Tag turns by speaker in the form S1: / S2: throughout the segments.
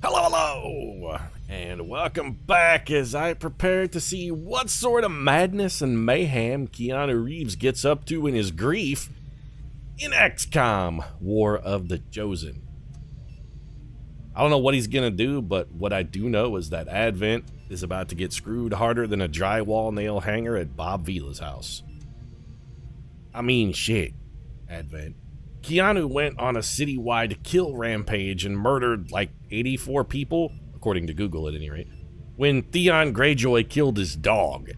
S1: Hello, hello, and welcome back as I prepare to see what sort of madness and mayhem Keanu Reeves gets up to in his grief in XCOM, War of the Chosen. I don't know what he's gonna do, but what I do know is that Advent is about to get screwed harder than a drywall nail hanger at Bob Vila's house. I mean, shit, Advent. Keanu went on a citywide kill rampage and murdered like 84 people, according to Google at any rate, when Theon Greyjoy killed his dog.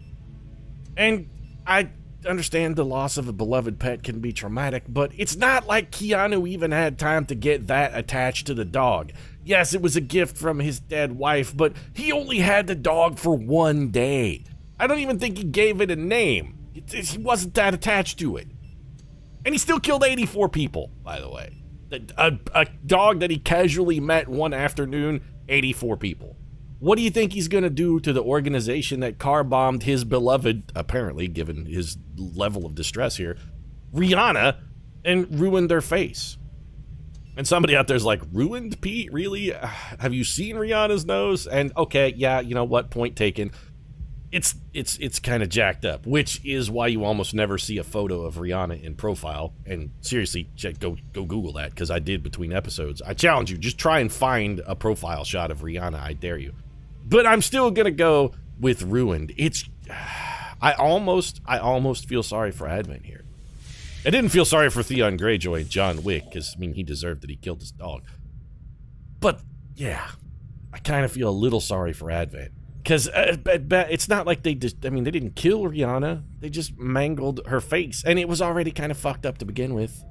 S1: And I understand the loss of a beloved pet can be traumatic, but it's not like Keanu even had time to get that attached to the dog. Yes, it was a gift from his dead wife, but he only had the dog for one day. I don't even think he gave it a name. He wasn't that attached to it. And he still killed 84 people, by the way. A dog that he casually met one afternoon, 84 people. What do you think he's going to do to the organization that car-bombed his beloved, apparently, given his level of distress here, Rihanna, and ruined their face? And somebody out there's like, ruined, Pete? Really? Have you seen Rihanna's nose? And okay, yeah, you know what? Point taken. It's kind of jacked up, which is why you almost never see a photo of Rihanna in profile. And seriously, go Google that, because I did between episodes. I challenge you, just try and find a profile shot of Rihanna, I dare you. But I'm still gonna go with ruined. I almost feel sorry for Advent here. I didn't feel sorry for Theon Greyjoy and John Wick, because, I mean, he deserved that he killed his dog. But, yeah, I kind of feel a little sorry for Advent. Because it's not like they just, I mean, they didn't kill Rihanna. They just mangled her face. And it was already kind of fucked up to begin with.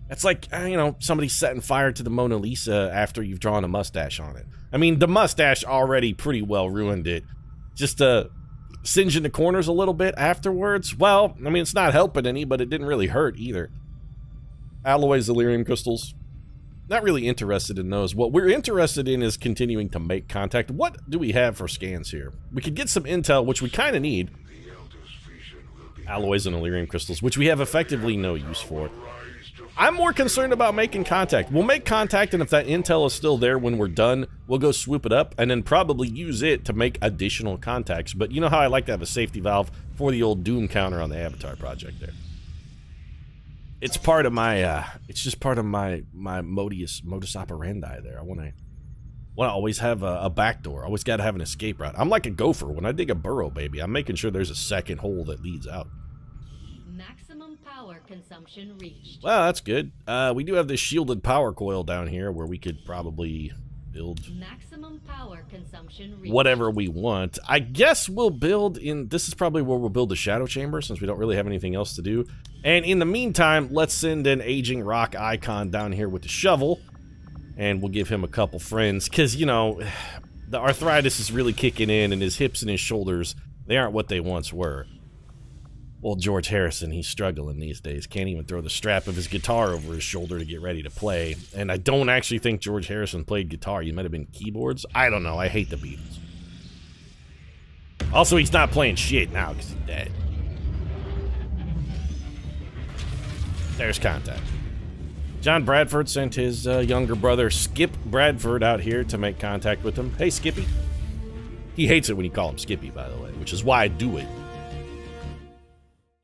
S1: It's like, you know, somebody setting fire to the Mona Lisa after you've drawn a mustache on it. I mean, the mustache already pretty well ruined it. Just singeing the corners a little bit afterwards. Well, I mean, it's not helping any, but it didn't really hurt either. Alloy Delirium crystals. Not really interested in those. What we're interested in is continuing to make contact. What do we have for scans here? We could get some intel, which we kind of need. Alloys and Delirium crystals, which we have effectively no use for. I'm more concerned about making contact. We'll make contact, and if that intel is still there when we're done, we'll go swoop it up, and then probably use it to make additional contacts. But you know how I like to have a safety valve for the old Doom counter on the Avatar project there. It's part of my, it's just part of my modus operandi there. I want to always have a back door. I always got to have an escape route. I'm like a gopher. When I dig a burrow, baby, I'm making sure there's a second hole that leads out.
S2: Maximum power consumption reached.
S1: Well, that's good. We do have this shielded power coil down here where we could probably build
S2: maximum power consumption reached.
S1: Whatever we want. I guess we'll build in, this is probably where we'll build the shadow chamber since we don't really have anything else to do. And in the meantime, let's send an aging rock icon down here with the shovel, and we'll give him a couple friends, because, you know, the arthritis is really kicking in, and his hips and his shoulders, they aren't what they once were. Well, George Harrison, he's struggling these days. Can't even throw the strap of his guitar over his shoulder to get ready to play. And I don't actually think George Harrison played guitar. You might have been keyboards. I don't know. I hate the Beatles. Also, he's not playing shit now because he's dead. There's contact. John Bradford sent his younger brother, Skip Bradford, out here to make contact with him. Hey, Skippy. He hates it when you call him Skippy, by the way, which is why I do it.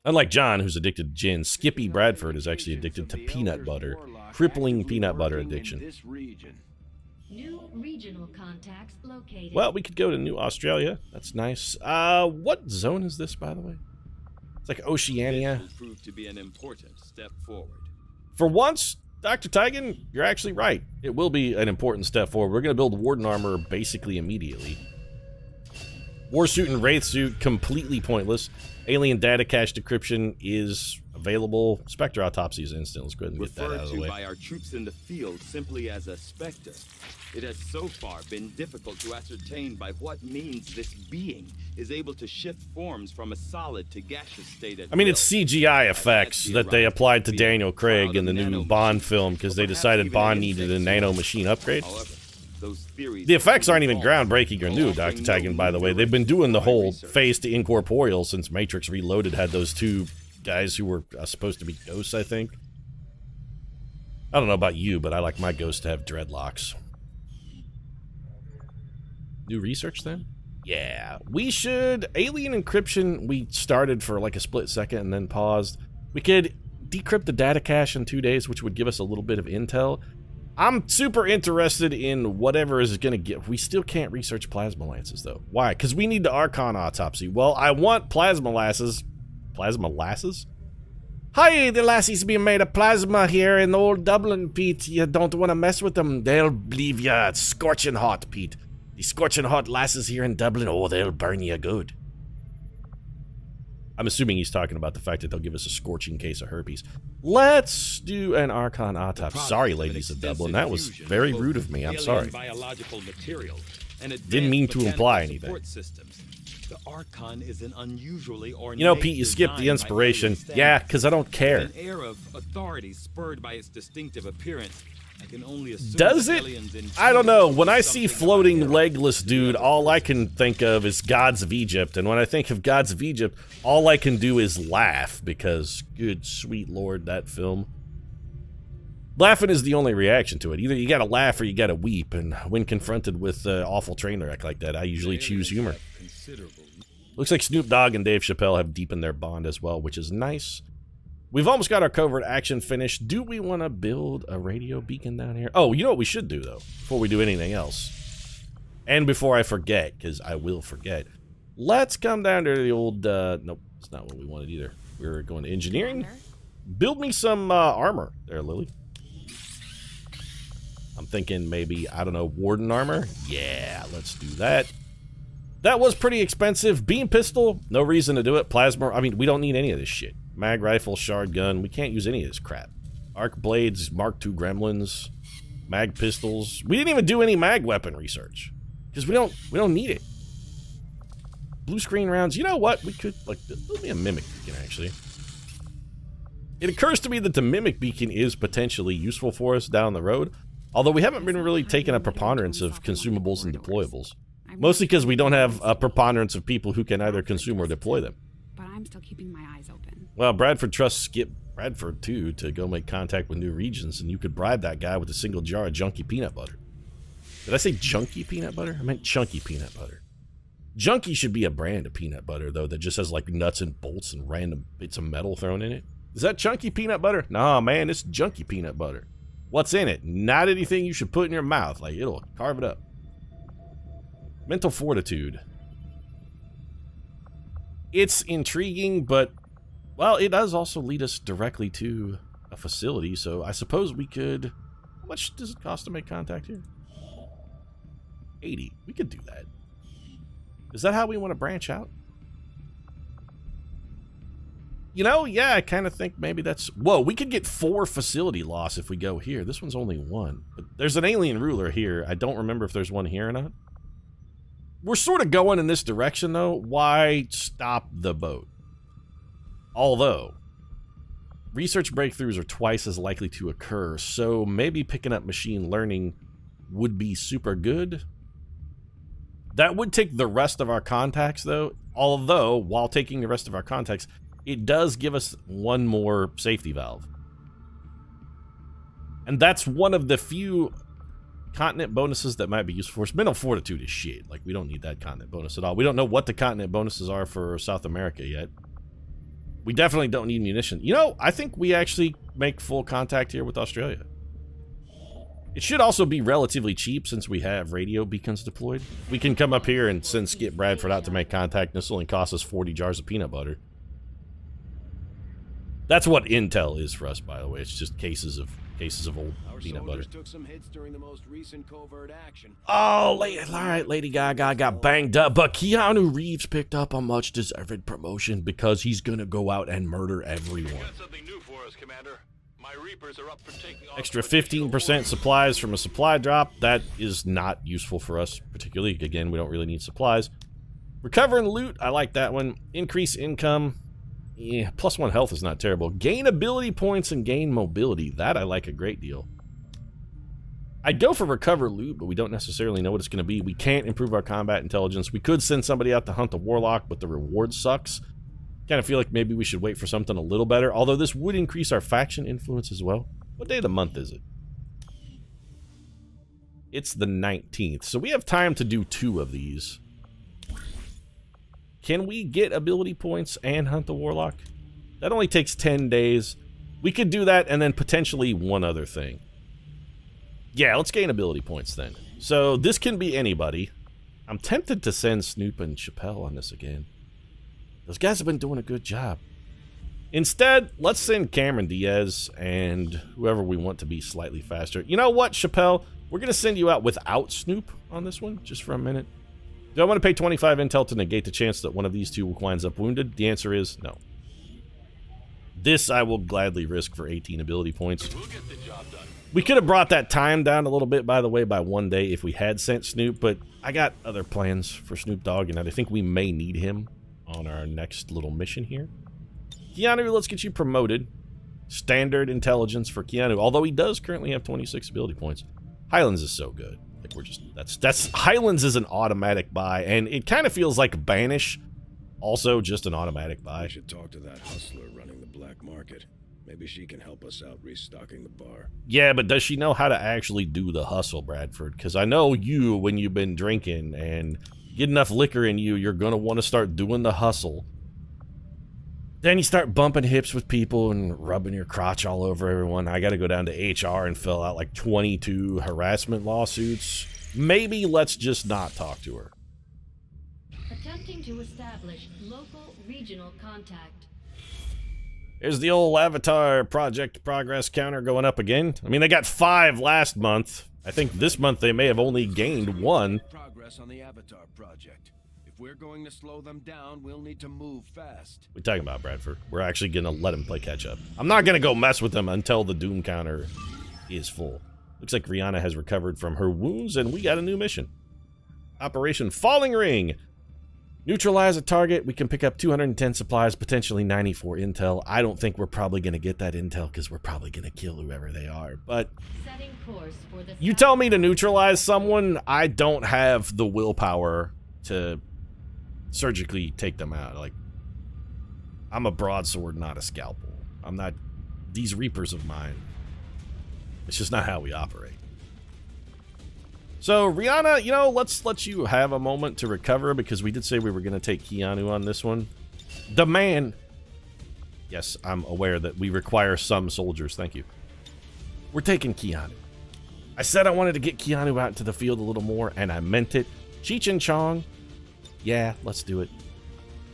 S1: Unlike John, who's addicted to gin, Skippy Bradford is actually addicted to peanut butter. Crippling peanut butter addiction.
S2: New regional contacts located.
S1: Well, we could go to New Australia. That's nice. What zone is this, by the way? It's like Oceania.
S3: This will prove to be an important step forward.
S1: For once, Dr. Tigan, you're actually right. It will be an important step forward. We're going to build Warden armor basically immediately. Warsuit and Wraith suit, completely pointless. Alien data cache decryption is available. Spectre autopsy is instant. Let's go ahead and get that out of the way.
S3: Referred to by our troops in the field simply as a Spectre, it has so far been difficult to ascertain by what means this being is able to shift forms from a solid to gaseous state at
S1: I mean,
S3: will.
S1: it's CGI effects that they applied to Daniel Craig in the new Bond film because they decided Bond needed a nano machine upgrade.
S3: However, those theories
S1: The effects aren't even groundbreaking or new, Dr. Tigan, by the way. They've been doing the whole phase to incorporeal since Matrix Reloaded had those two guys who were supposed to be ghosts, I think. I don't know about you, but I like my ghost to have dreadlocks. New research then? Yeah, we should. Alien encryption, we started for like a split second and then paused. We could decrypt the data cache in 2 days, which would give us a little bit of intel. I'm super interested in whatever is going to get. We still can't research plasma lances, though. Why? Because we need the Archon autopsy. Well, I want plasma lasses. Plasma lasses? Hi, the lassies being made of plasma here in old Dublin, Pete. You don't want to mess with them. They'll leave you scorching hot, Pete. The scorching hot lasses here in Dublin, oh, they'll burn you good. I'm assuming he's talking about the fact that they'll give us a scorching case of herpes. Let's do an Archon autopsy. Sorry, ladies of Dublin. That was very rude of me. I'm sorry. Didn't mean to imply anything.
S3: The Archon is an unusually ornate,
S1: you know, Pete, you skipped the inspiration. Yeah, because I don't care.
S3: An air of authority spurred by its distinctive appearance. I can only assume
S1: does it? I don't know. When I see floating legless dude, all I can think of is Gods of Egypt. And when I think of Gods of Egypt, all I can do is laugh because, good sweet lord, that film. Laughing is the only reaction to it. Either you gotta laugh or you gotta weep. And when confronted with awful train wreck like that, I usually choose humor. Looks like Snoop Dogg and Dave Chappelle have deepened their bond as well, which is nice. We've almost got our covert action finished. Do we want to build a radio beacon down here? Oh, you know what we should do, though, before we do anything else. And before I forget, because I will forget. Let's come down to the old, nope, that's not what we wanted either. We're going to engineering. Build me some armor there, Lily. I'm thinking maybe, I don't know, warden armor? Yeah, let's do that. That was pretty expensive. Beam pistol, no reason to do it. Plasma, I mean, we don't need any of this shit. Mag rifle, shard gun, we can't use any of this crap. Arc blades, Mark II gremlins, mag pistols. We didn't even do any mag weapon research because we don't need it. Blue screen rounds. You know what? We could like build me a mimic beacon actually. It occurs to me that the mimic beacon is potentially useful for us down the road, although we haven't been really taking a preponderance of consumables and deployables. Mostly because we don't have a preponderance of people who can either consume or deploy them.
S4: But I'm still keeping my eyes open.
S1: Well, Bradford trusts Skip Bradford, too, to go make contact with new regions, and you could bribe that guy with a single jar of junky peanut butter. Did I say junky peanut butter? I meant chunky peanut butter. Junky should be a brand of peanut butter, though, that just has, like, nuts and bolts and random bits of metal thrown in it. Is that chunky peanut butter? Nah, man, it's junky peanut butter. What's in it? Not anything you should put in your mouth. Like, it'll carve it up. Mental fortitude. It's intriguing, but, well, it does also lead us directly to a facility, so I suppose we could... How much does it cost to make contact here? 80. We could do that. Is that how we want to branch out? You know, yeah, I kind of think maybe that's... Whoa, we could get 4 facility loss if we go here. This one's only 1. But there's an alien ruler here. I don't remember if there's one here or not. We're sort of going in this direction, though. Why stop the boat? Although, research breakthroughs are twice as likely to occur, so maybe picking up machine learning would be super good. That would take the rest of our contacts, though. Although, while taking the rest of our contacts, it does give us 1 more safety valve. And that's one of the few continent bonuses that might be useful for us. Mental fortitude is shit. Like, we don't need that continent bonus at all. We don't know what the continent bonuses are for South America yet. We definitely don't need munition. You know, I think we actually make full contact here with Australia. It should also be relatively cheap since we have radio beacons deployed. We can come up here and send Skip Bradford out to make contact, and this will only cost us 40 jars of peanut butter. That's what intel is for us, by the way. It's just cases of old peanut butter.
S5: Took some hits during the most recent covert action.
S1: Oh, all right, Lady Gaga got banged up, but Keanu Reeves picked up a much-deserved promotion because he's gonna go out and murder everyone.
S6: Got something new for us, Commander. My Reapers are up for taking off.
S1: Extra 15% supplies from a supply drop. That is not useful for us, particularly. Again, we don't really need supplies. Recovering loot, I like that one. Increase income. Yeah, +1 health is not terrible. Gain ability points and gain mobility. That I like a great deal. I'd go for recover loot, but we don't necessarily know what it's going to be. We can't improve our combat intelligence. We could send somebody out to hunt the warlock, but the reward sucks. Kind of feel like maybe we should wait for something a little better, although this would increase our faction influence as well. What day of the month is it? It's the 19th, so we have time to do 2 of these. Can we get ability points and hunt the warlock? That only takes 10 days. We could do that and then potentially one other thing. Yeah, let's gain ability points then. So this can be anybody. I'm tempted to send Snoop and Chappelle on this again. Those guys have been doing a good job. Instead, let's send Cameron Diaz and whoever we want to be slightly faster. You know what, Chappelle? We're going to send you out without Snoop on this one, just for a minute. Do I want to pay 25 intel to negate the chance that one of these two winds up wounded? The answer is no. This I will gladly risk for 18 ability points.
S6: We'll get the job done.
S1: We could have brought that time down a little bit, by the way, by 1 day if we had sent Snoop, but I got other plans for Snoop Dogg, and I think we may need him on our next little mission here. Keanu, let's get you promoted. Standard intelligence for Keanu, although he does currently have 26 ability points. Highlands is so good. Like, we're just, that's Highlands is an automatic buy, and it kind of feels like Banish, also just an automatic buy.
S5: I should talk to that hustler running the black market. Maybe she can help us out restocking the bar.
S1: Yeah, but does she know how to actually do the hustle, Bradford? Because I know you, when you've been drinking and get enough liquor in you, you're going to want to start doing the hustle. Then you start bumping hips with people and rubbing your crotch all over everyone. I got to go down to HR and fill out like 22 harassment lawsuits. Maybe let's just not talk to her.
S2: Attempting to establish local regional contact.
S1: There's the old Avatar project progress counter going up again. I mean, they got 5 last month. I think this month they may have only gained 1.
S5: Progress on the Avatar project. If we're going to slow them down, we'll need to move fast.
S1: What are you talking about, Bradford? We're actually going to let him play catch up. I'm not going to go mess with him until the Doom counter is full. Looks like Rihanna has recovered from her wounds, and we got a new mission. Operation Falling Ring. Neutralize a target. We can pick up 210 supplies, potentially 94 intel. I don't think we're probably going to get that intel because we're probably going to kill whoever they are. But
S2: Setting course for the
S1: you tell me to neutralize someone, I don't have the willpower to surgically take them out. Like, I'm a broadsword, not a scalpel. I'm not these Reapers of mine. It's just not how we operate. So, Rihanna, you know, let's let you have a moment to recover because we did say we were going to take Keanu on this one. The man. Yes, I'm aware that we require some soldiers. Thank you. We're taking Keanu. I said I wanted to get Keanu out into the field a little more, and I meant it. Cheech and Chong. Yeah, let's do it.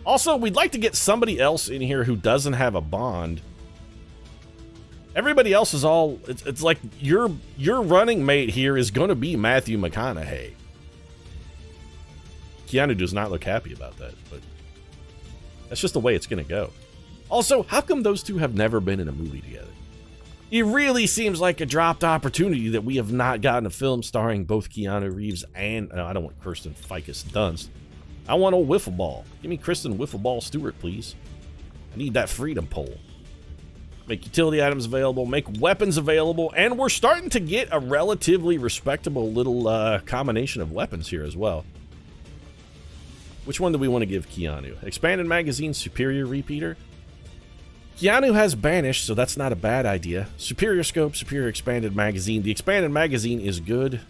S1: Also, we'd like to get somebody else in here who doesn't have a bond. Everybody else is all, it's like your running mate here is going to be Matthew McConaughey. Keanu does not look happy about that, but that's just the way it's going to go. Also, how come those two have never been in a movie together? It really seems like a dropped opportunity that we have not gotten a film starring both Keanu Reeves and, no, I don't want Kirsten Ficus Dunst. I want old Wiffle Ball. Give me Kristen Wiffle Ball Stewart, please. I need that freedom pole. Make utility items available, make weapons available, and we're starting to get a relatively respectable little combination of weapons here as well. Which one do we want to give Keanu? Expanded magazine, superior repeater. Keanu has banished, so that's not a bad idea. Superior scope, superior expanded magazine. The expanded magazine is good.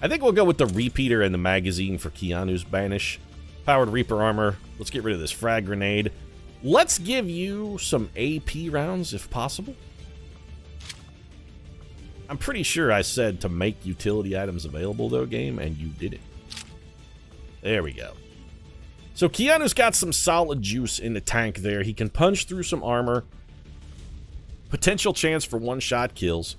S1: I think we'll go with the repeater and the magazine for Keanu's banish. Powered Reaper armor. Let's get rid of this frag grenade. Let's give you some AP rounds, if possible. I'm pretty sure I said to make utility items available, though, game, and you did it. There we go. So Keanu's got some solid juice in the tank there. He can punch through some armor. Potential chance for one-shot kills.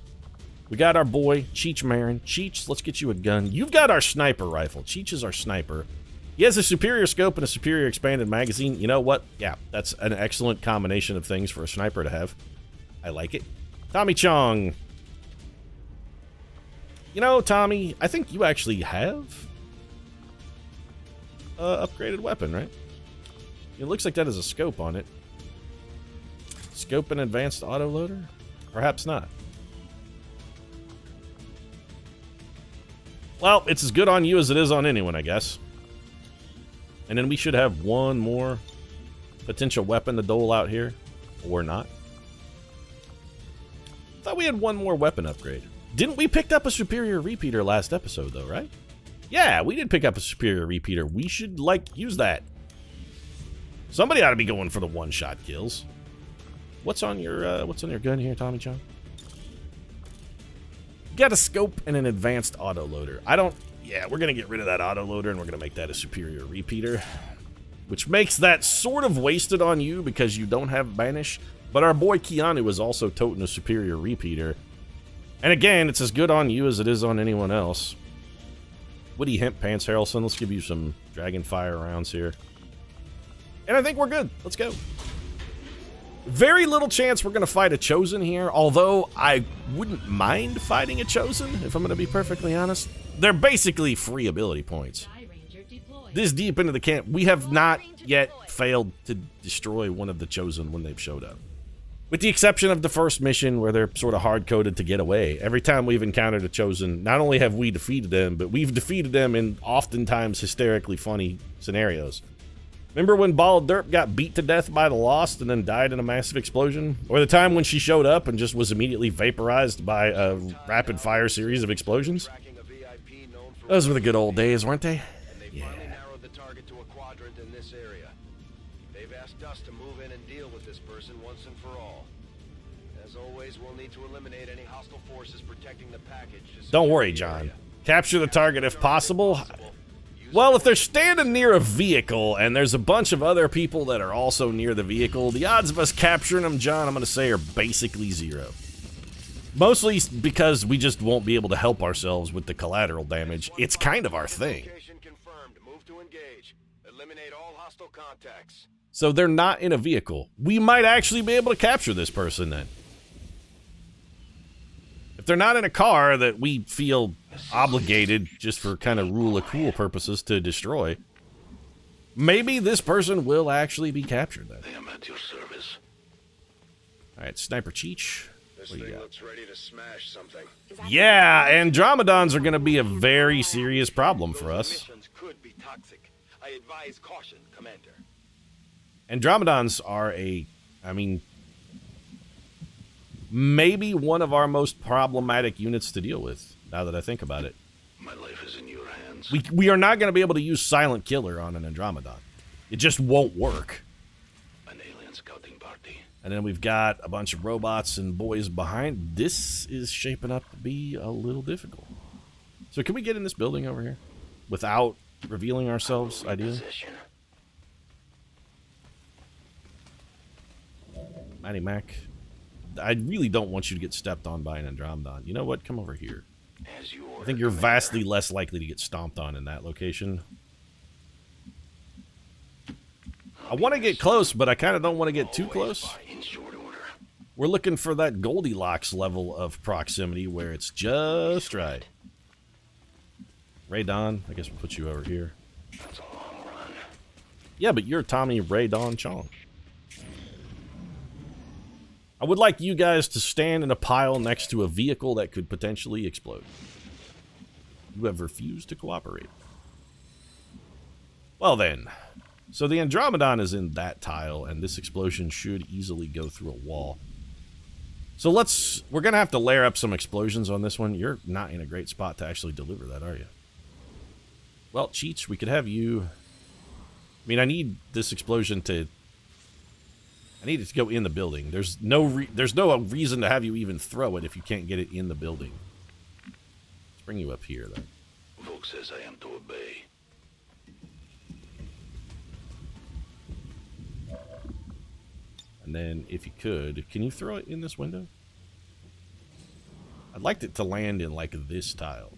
S1: We got our boy, Cheech Marin. Cheech, let's get you a gun. You've got our sniper rifle. Cheech is our sniper. He has a superior scope and a superior expanded magazine. You know what? Yeah, that's an excellent combination of things for a sniper to have. I like it. Tommy Chong. You know, Tommy, I think you actually have an upgraded weapon, right? It looks like that has a scope on it. Scope and advanced autoloader? Perhaps not. Well, it's as good on you as it is on anyone, I guess. And then we should have one more potential weapon to dole out here. Or not. Thought we had one more weapon upgrade. Didn't we pick up a superior repeater last episode, though, right? Yeah, we did pick up a superior repeater. We should, like, use that. Somebody ought to be going for the one-shot kills. What's on your gun here, Tommy John? Got a scope and an advanced autoloader. Yeah, we're going to get rid of that autoloader, and we're going to make that a superior repeater. Which makes that sort of wasted on you because you don't have banish. But our boy Keanu is also toting a superior repeater. And again, it's as good on you as it is on anyone else. Woody Hemp Pants Harrelson, let's give you some Dragon Fire rounds here. And I think we're good. Let's go. Very little chance we're going to fight a Chosen here, although I wouldn't mind fighting a Chosen, if I'm going to be perfectly honest. They're basically free ability points. This deep into the camp, we have not yet failed to destroy one of the Chosen when they've showed up. With the exception of the first mission, where they're sort of hard-coded to get away. Every time we've encountered a Chosen, not only have we defeated them, but we've defeated them in oftentimes hysterically funny scenarios. Remember when Bald Derp got beat to death by the Lost and then died in a massive explosion? Or the time when she showed up and just was immediately vaporized by a rapid-fire series of explosions? Those were the good old days, weren't they? Yeah.
S5: Us to move in and deal with this person once and for all. As always, we'll need to eliminate any hostile forces protecting the package.
S1: Don't worry, John. Capture the target if possible. Well, if they're standing near a vehicle and there's a bunch of other people that are also near the vehicle, the odds of us capturing them, John, I'm going to say are basically zero. Mostly because we just won't be able to help ourselves with the collateral damage. It's kind of our thing.
S5: Move to engage. Eliminate all hostile contacts.
S1: So they're not in a vehicle. We might actually be able to capture this person then. If they're not in a car that we feel obligated, just for kind of rule of cool purposes, to destroy, maybe this person will actually be captured then.
S6: I am at your service.
S1: Alright, Sniper Cheech.
S5: This thing looks ready to smash something.
S1: Yeah, Andromedons are going to be a very serious problem for us.
S3: Missions could be toxic. I advise caution, Commander.
S1: Andromedons are maybe one of our most problematic units to deal with, now that I think about it.
S6: My life is in your hands.
S1: We are not going to be able to use Silent Killer on an Andromedon. It just won't work.
S6: An alien scouting party.
S1: And then we've got a bunch of robots and boys behind. This is shaping up to be a little difficult. So can we get in this building over here without revealing ourselves, ideally? Matty Mac. I really don't want you to get stepped on by an Andromedon. You know what? Come over here. I think you're vastly less likely to get stomped on in that location. I want to get close, but I kind of don't want to get too close. We're looking for that Goldilocks level of proximity where it's just right. Ray Don, I guess we'll put you over here. Yeah, but you're Tommy Ray Don Chong. I would like you guys to stand in a pile next to a vehicle that could potentially explode. You have refused to cooperate. Well then, so the Andromedon is in that tile, and this explosion should easily go through a wall. So we're going to have to layer up some explosions on this one. You're not in a great spot to actually deliver that, are you? Well, Cheech, we could have you... I mean, I need this explosion to... I need it to go in the building. There's no reason to have you even throw it if you can't get it in the building. Let's bring you up here, then.
S6: Volk says I am to obey.
S1: And then, if you could, can you throw it in this window? I'd like it to land in, like, this tile.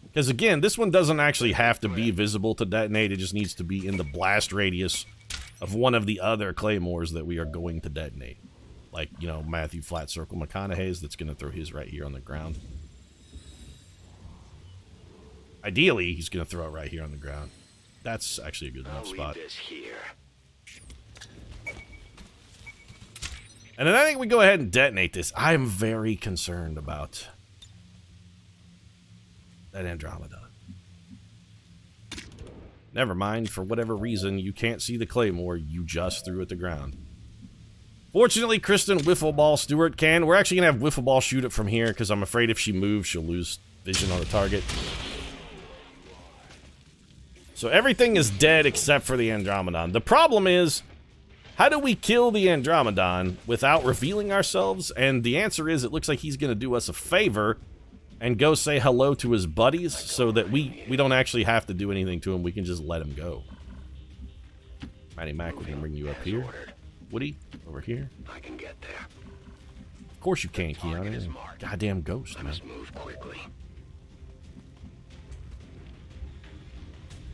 S1: Because, again, this one doesn't actually have to be visible to detonate. It just needs to be in the blast radius of one of the other claymores that we are going to detonate. Like, you know, Matthew Flat Circle McConaughey's that's going to throw his right here on the ground. Ideally, he's going to throw it right here on the ground. That's actually a good enough spot. And then I think we go ahead and detonate this. I'm very concerned about that Andromedon. Never mind, for whatever reason, you can't see the claymore, you just threw it to the ground. Fortunately, Kristen Wiffle Ball Stewart can. We're actually going to have Wiffle Ball shoot it from here because I'm afraid if she moves, she'll lose vision on the target. So everything is dead except for the Andromedon. The problem is, how do we kill the Andromedon without revealing ourselves? And the answer is, it looks like he's going to do us a favor and go say hello to his buddies so that we don't actually have to do anything to him. We can just let him go. Matty Mac, we can bring you up here. Woody, over here.
S5: I can get there.
S1: Of course you can, Keanu. Goddamn ghost, man.
S5: Move quickly.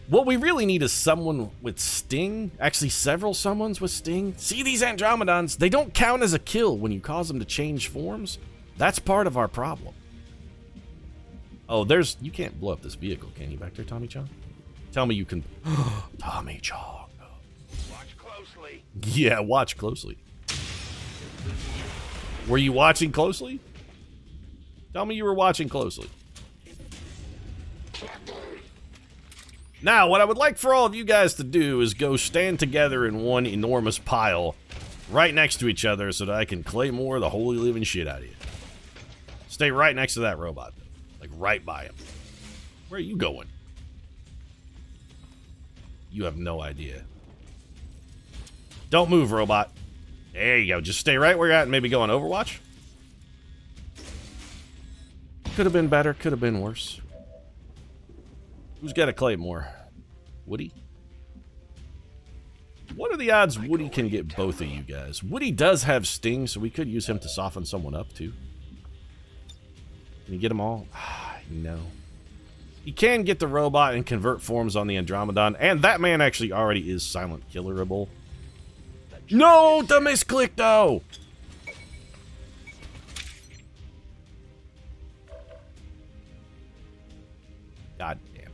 S1: What we really need is someone with Sting. Actually, several someones with Sting. See, these Andromedons, they don't count as a kill when you cause them to change forms. That's part of our problem. Oh, you can't blow up this vehicle, can you, back there, Tommy Chong? Tell me you can. Tommy Chong.
S5: Watch closely.
S1: Yeah, watch closely. Were you watching closely? Tell me you were watching closely. Now, what I would like for all of you guys to do is go stand together in one enormous pile right next to each other so that I can claymore the holy living shit out of you. Stay right next to that robot, like right by him. Where are you going? You have no idea. Don't move, robot. There you go. Just stay right where you're at and maybe go on Overwatch. Could have been better, could have been worse. Who's got a claymore? Woody? What are the odds Woody can get both of you guys? Woody does have Sting, so we could use him to soften someone up, too. Can you get them all? No. He can get the robot and convert forms on the Andromedon, and that man actually already is silent killerable. No! The misclick, though! God damn it.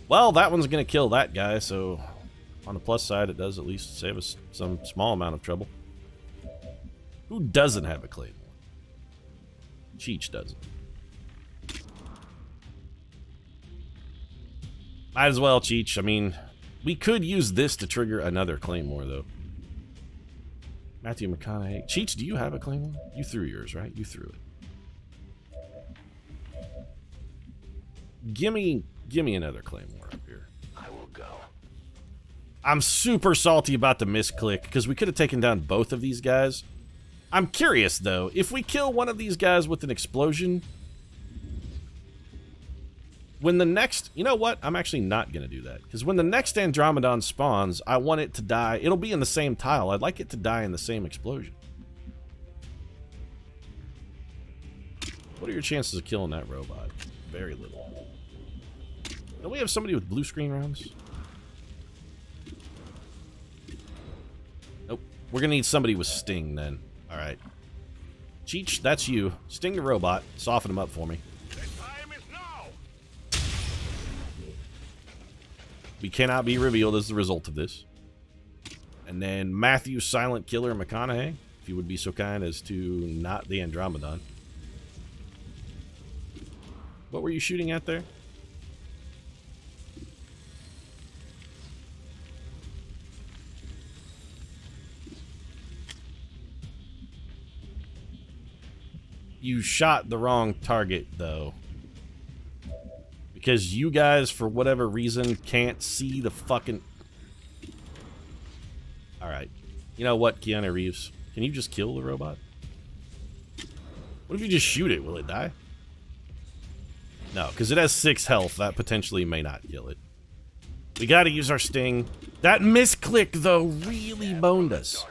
S1: Well, that one's gonna kill that guy, so on the plus side, it does at least save us some small amount of trouble. Who doesn't have a claymore? Cheech doesn't. Might as well, Cheech. I mean, we could use this to trigger another claymore, though. Matthew McConaughey. Cheech, do you have a claymore? You threw yours, right? You threw it. Gimme another claymore up here.
S5: I will go.
S1: I'm super salty about the misclick, because we could have taken down both of these guys. I'm curious, though. If we kill one of these guys with an explosion, when the next... You know what? I'm actually not going to do that. Because when the next Andromedon spawns, I want it to die... It'll be in the same tile. I'd like it to die in the same explosion. What are your chances of killing that robot? Very little. Don't we have somebody with blue screen rounds? Nope. We're going to need somebody with Sting, then. Alright. Cheech, that's you. Sting the robot. Soften him up for me.
S5: The time is now.
S1: We cannot be revealed as the result of this. And then Matthew Silent Killer McConaughey, if you would be so kind as to not the Andromedon. What were you shooting at there? You shot the wrong target, though. Because you guys, for whatever reason, can't see the fucking... Alright. You know what, Keanu Reeves? Can you just kill the robot? What if you just shoot it? Will it die? No, because it has 6 health. That potentially may not kill it. We gotta use our Sting. That misclick, though, really boned us.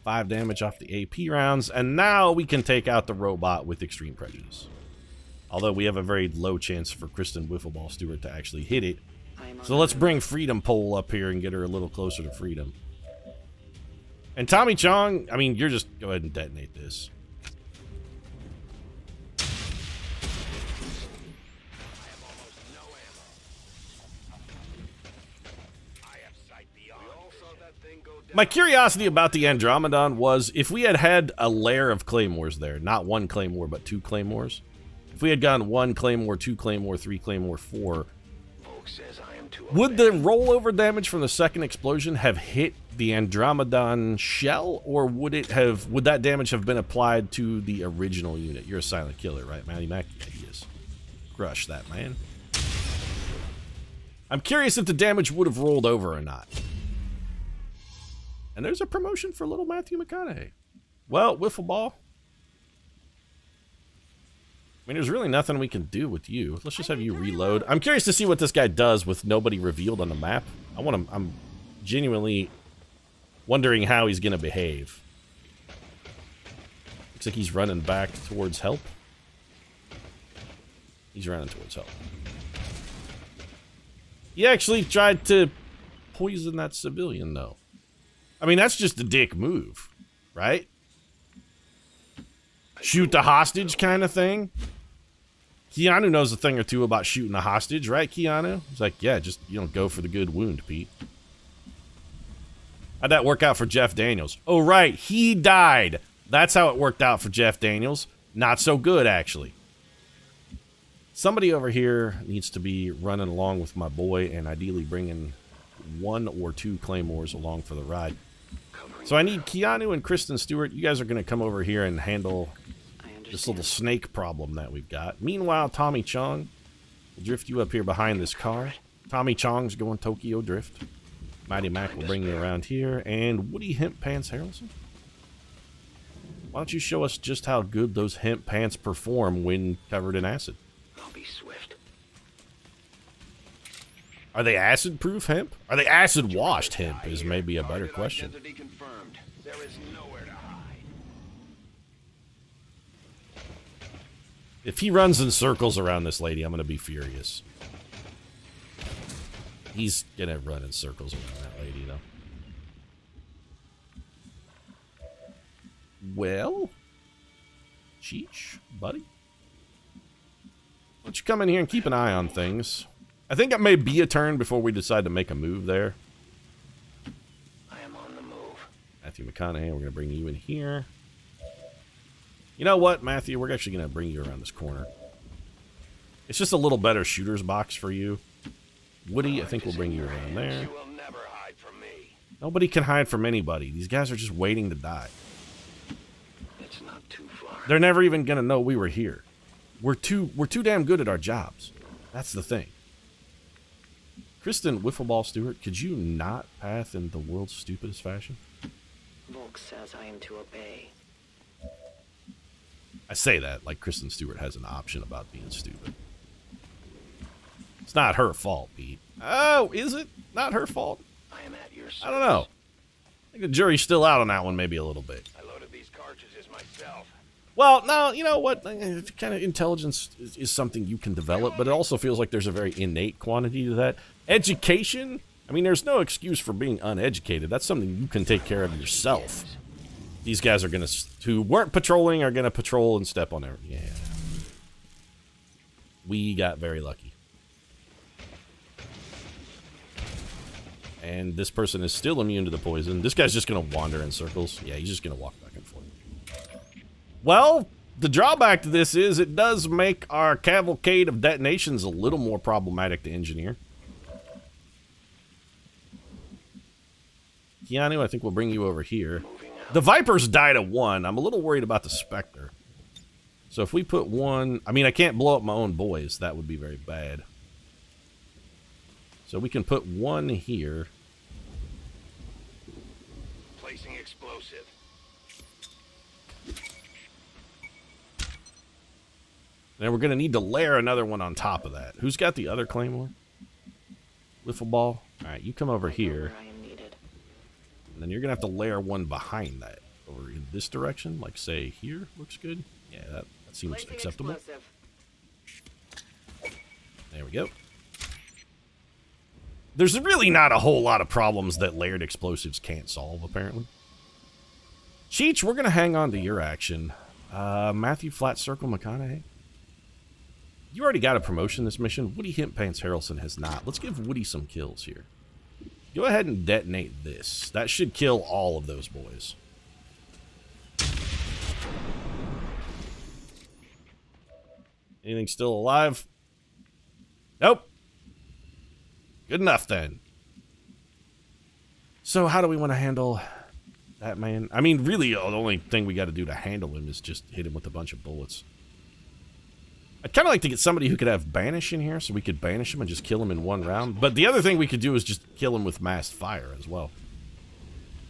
S1: 5 damage off the AP rounds, and now we can take out the robot with extreme prejudice. Although we have a very low chance for Kristen Wiffleball Stewart to actually hit it. So let's bring Freedom Pole up here and get her a little closer to freedom. And Tommy Chong, I mean, you're just... Go ahead and detonate this. My curiosity about the Andromedon was if we had had a layer of claymores there, not 1 claymore, but 2 claymores. If we had gone 1 claymore, 2 claymore, 3 claymore, 4.
S5: Folk says I am to
S1: Would the rollover damage from the second explosion have hit the Andromedon shell, or would that damage have been applied to the original unit? You're a silent killer, right, Matty Mac? Yeah, he is. Crush that, man. I'm curious if the damage would have rolled over or not. And there's a promotion for little Matthew McConaughey. Well, wiffle ball. I mean, there's really nothing we can do with you. Let's just have you reload. I'm curious to see what this guy does with nobody revealed on the map. I'm genuinely wondering how he's going to behave. Looks like he's running back towards help. He's running towards help. He actually tried to poison that civilian, though. I mean, that's just a dick move, right? Shoot the hostage kind of thing. Keanu knows a thing or two about shooting a hostage, right, Keanu? He's like, yeah, just, you don't go for the good wound, Pete. How'd that work out for Jeff Daniels? Oh, right, he died. That's how it worked out for Jeff Daniels. Not so good, actually. Somebody over here needs to be running along with my boy and ideally bringing 1 or 2 claymores along for the ride. So I need Keanu and Kristen Stewart. You guys are going to come over here and handle this little snake problem that we've got. Meanwhile, Tommy Chong will drift you up here behind this car. Tommy Chong's going Tokyo Drift. Mighty Mac will bring you around here. And Woody Hemp Pants Harrelson, why don't you show us just how good those hemp pants perform when covered in acid?
S5: I'll be swift.
S1: Are they acid-proof hemp? Are they acid-washed hemp is maybe a better question.
S5: Identity confirmed. There is nowhere to hide.
S1: If he runs in circles around this lady, I'm going to be furious. He's going to run in circles around that lady, though. Well? Cheech, buddy? Why don't you come in here and keep an eye on things? I think it may be a turn before we decide to make a move there.
S5: I am on the move.
S1: Matthew McConaughey, we're going to bring you in here. You know what, Matthew? We're actually going to bring you around this corner. It's just a little better shooter's box for you. Woody, I think we'll bring you around there.
S5: You will never hide from me.
S1: Nobody can hide from anybody. These guys are just waiting to die.
S5: It's not too far.
S1: They're never even going to know we were here. We're too damn good at our jobs. That's the thing. Kristen Wiffleball Stewart, could you not path in the world's stupidest fashion?
S7: Volk says I am to obey.
S1: I say that like Kristen Stewart has an option about being stupid. It's not her fault, Pete. Oh, is it? Not her fault?
S5: I am at your service.
S1: I don't know. I think the jury's still out on that one maybe a little bit.
S5: I loaded these cartridges myself.
S1: Well, no, you know what? Kind of intelligence is something you can develop, but it also feels like there's a very innate quantity to that. Education? I mean, there's no excuse for being uneducated. That's something you can take care of yourself. These guys are going to, who weren't patrolling, are going to patrol and step on everything. Yeah. We got very lucky. And this person is still immune to the poison. This guy's just going to wander in circles. Yeah, he's just going to walk back and forth. Well, the drawback to this is it does make our cavalcade of detonations a little more problematic to engineer. Keanu, I think we'll bring you over here. The Vipers died at 1. I'm a little worried about the Spectre. So if we put 1... I mean, I can't blow up my own boys. That would be very bad. So we can put 1 here.
S5: Placing explosive.
S1: Then we're going to need to layer another one on top of that. Who's got the other Claymore? Wiffle ball. Alright, you come over here. And then you're going to have to layer 1 behind that. Over in this direction. Like, say, here. Looks good. Yeah, that seems acceptable. There we go. There's really not a whole lot of problems that layered explosives can't solve, apparently. Cheech, we're going to hang on to your action. Matthew Flat Circle McConaughey. You already got a promotion this mission. Woody Hemp Pants Harrelson has not. Let's give Woody some kills here. Go ahead and detonate this. That should kill all of those boys. Anything still alive? Nope. Good enough, then. So how do we want to handle that man? I mean, really, the only thing we got to do to handle him is just hit him with a bunch of bullets. I'd kind of like to get somebody who could have banish in here, so we could banish him and just kill him in one round. But the other thing we could do is just kill him with mass fire as well.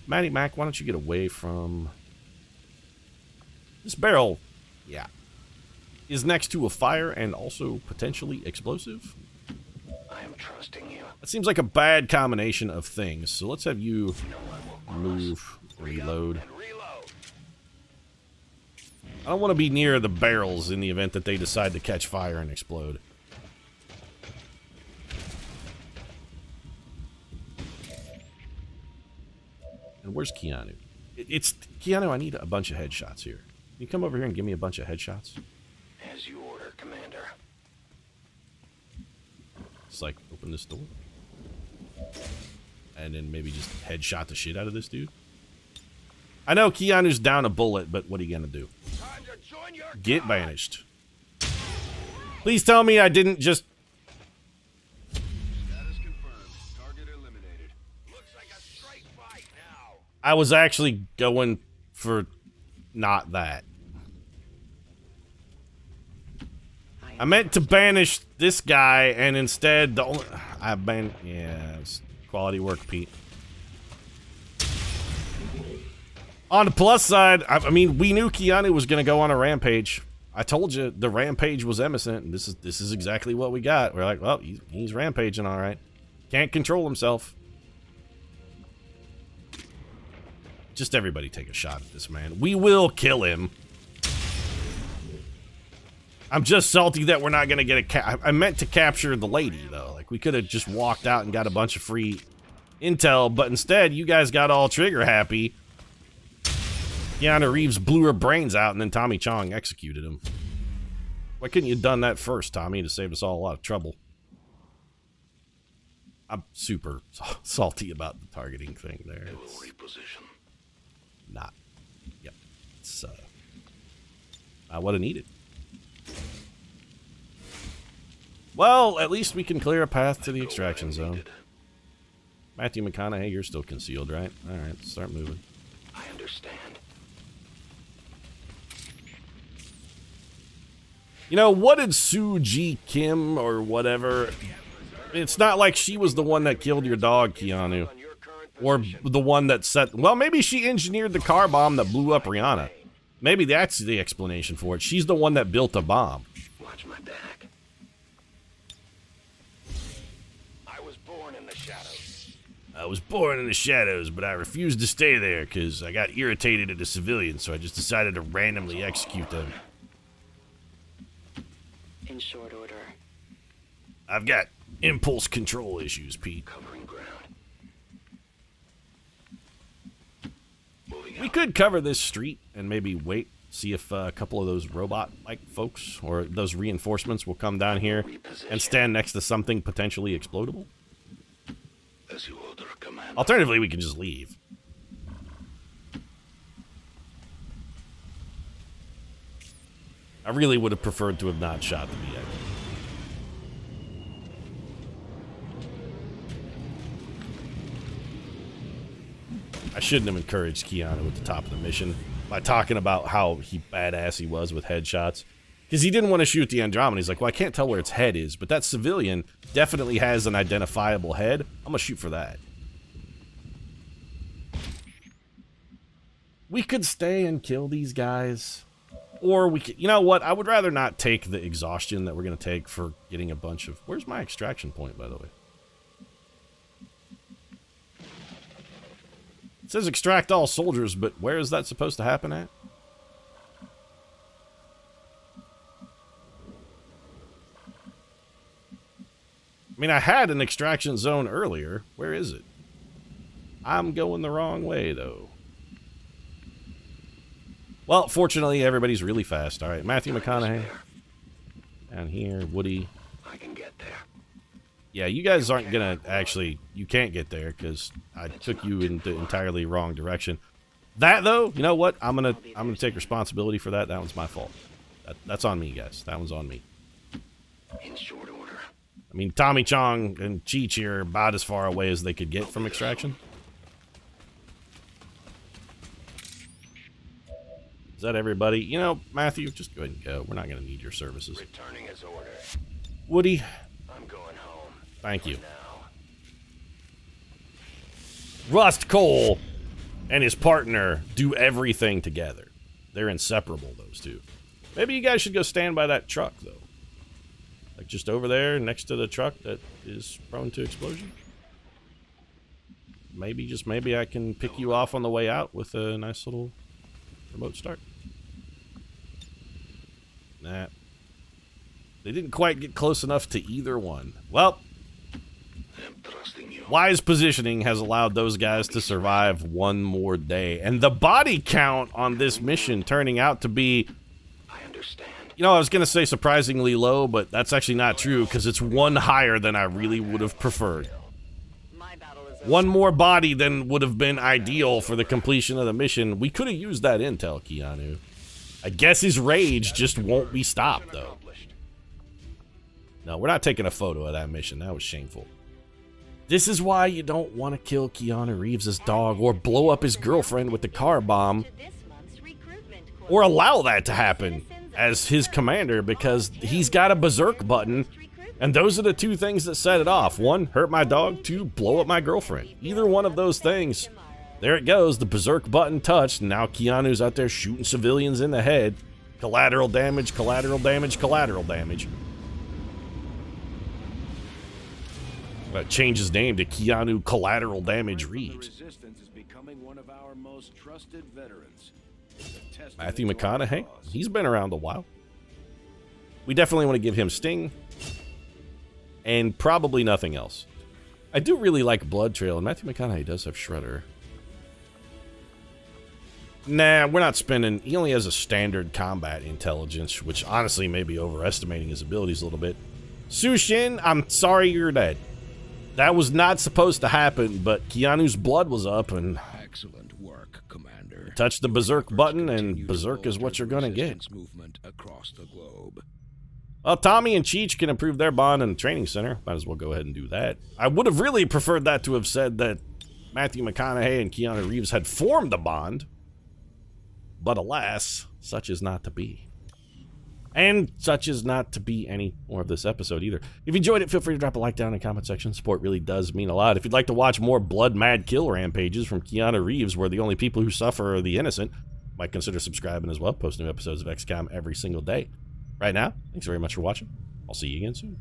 S1: Matty Mac, why don't you get away from... This barrel, yeah, is next to a fire and also potentially explosive.
S5: I am trusting you.
S1: That seems like a bad combination of things. So let's have you move, reload. I don't want to be near the barrels in the event that they decide to catch fire and explode. And where's Keanu? It's Keanu, I need a bunch of headshots here. Can you come over here and give me a bunch of headshots?
S5: As you order, Commander.
S1: It's like, open this door. And then maybe just headshot the shit out of this dude. I know Keanu's down a bullet, but what are you gonna do? Get banished. Please tell me I didn't just...
S5: Status confirmed. Target eliminated. Looks like a straight fight now.
S1: I was actually going for not that. I meant to banish this guy, and instead the only... Yeah, it was quality work, Pete. On the plus side, I mean, we knew Keanu was going to go on a rampage. I told you the rampage was innocent, and this is exactly what we got. We're like, well, he's rampaging, all right. Can't control himself. Just everybody take a shot at this man. We will kill him. I'm just salty that we're not going to get a... I meant to capture the lady, though. Like, we could have just walked out and got a bunch of free intel, but instead, you guys got all trigger happy. Keanu Reeves blew her brains out, and then Tommy Chong executed him. Why couldn't you have done that first, Tommy, to save us all a lot of trouble? I'm super salty about the targeting thing there. It's not. Yep. It's not what I needed. Well, at least we can clear a path to the extraction zone. Matthew McConaughey, you're still concealed, right? Alright, let's start moving.
S5: I understand.
S1: You know, what did Soo Ji Kim or whatever... It's not like she was the one that killed your dog, Keanu. Or the one that set... Well, maybe she engineered the car bomb that blew up Rihanna. Maybe that's the explanation for it. She's the one that built a bomb.
S5: Watch my back. I was born in the shadows.
S1: I was born in the shadows, but I refused to stay there because I got irritated at a civilian, so I just decided to randomly execute them.
S7: In short order.
S1: I've got impulse control issues, Pete.
S5: Covering ground.
S1: We could cover this street and maybe wait, see if a couple of those robot-like folks or those reinforcements will come down here and stand next to something potentially explodable.
S5: As you order, Commander.
S1: Alternatively, we can just leave. I really would have preferred to have not shot the BX. I shouldn't have encouraged Keanu at the top of the mission by talking about how badass he was with headshots. Because he didn't want to shoot the Andromeda. He's like, well, I can't tell where its head is, but that civilian definitely has an identifiable head. I'm going to shoot for that. We could stay and kill these guys. Or we could... You know what? I would rather not take the exhaustion that we're going to take for getting a bunch of... Where's my extraction point, by the way? It says extract all soldiers, but where is that supposed to happen at? I mean, I had an extraction zone earlier. Where is it? I'm going the wrong way, though. Well, fortunately, everybody's really fast. All right, Matthew McConaughey. Down here, Woody.
S5: I can get there.
S1: Yeah, you guys aren't gonna actually... You can't get there, because I took you in the entirely wrong direction. That, though, you know what? I'm gonna take responsibility for that. That one's my fault. That's on me, guys. That one's on me.
S5: In short order.
S1: I mean, Tommy Chong and Cheech are about as far away as they could get from extraction. Is that everybody? You know, Matthew, just go ahead and go. We're not going to need your services.
S5: Returning as ordered.
S1: Woody,
S5: I'm going home.
S1: thank you.
S5: Now.
S1: Rust Cole and his partner do everything together. They're inseparable, those two. Maybe you guys should go stand by that truck, though. Like just over there next to the truck that is prone to explosion. Maybe, just maybe I can pick you off on the way out with a nice little remote start. Nah. They didn't quite get close enough to either one. Well, wise positioning has allowed those guys to survive one more day. And the body count on this mission turning out to be...
S5: I understand.
S1: You know, I was going to say surprisingly low, but that's actually not true, because it's one higher than I really would have preferred. One more body than would have been ideal for the completion of the mission. We could have used that intel, Keanu. I guess his rage just won't be stopped, though. No, we're not taking a photo of that mission. That was shameful. This is why you don't want to kill Keanu Reeves' dog or blow up his girlfriend with the car bomb or allow that to happen as his commander, because he's got a berserk button, and those are the two things that set it off. One, hurt my dog. Two, blow up my girlfriend. Either one of those things, there it goes. The berserk button touched, and now Keanu's out there shooting civilians in the head. Collateral damage, collateral damage, collateral damage. Change his name to Keanu Collateral Damage Reeves.
S8: Resistance is becoming one of our most trusted veterans.
S1: Matthew McConaughey, he's been around a while. We definitely want to give him Sting, and probably nothing else. I do really like Blood Trail, and Matthew McConaughey does have Shredder. Nah, we're not spending... He only has a standard combat intelligence, which honestly may be overestimating his abilities a little bit. Su Shin, I'm sorry you're dead. That was not supposed to happen, but Keanu's blood was up, and...
S8: Excellent work, Commander.
S1: Touch the berserk button, and berserk is what you're gonna get.
S8: Movement across the globe.
S1: Well, Tommy and Cheech can improve their bond in the training center. Might as well go ahead and do that. I would have really preferred that to have said that Matthew McConaughey and Keanu Reeves had formed a bond. But alas, such is not to be. And such is not to be any more of this episode either. If you enjoyed it, feel free to drop a like down in the comment section. Support really does mean a lot. If you'd like to watch more blood-mad kill rampages from Keanu Reeves, where the only people who suffer are the innocent, might consider subscribing as well. Post new episodes of XCOM every single day. Right now, thanks very much for watching. I'll see you again soon.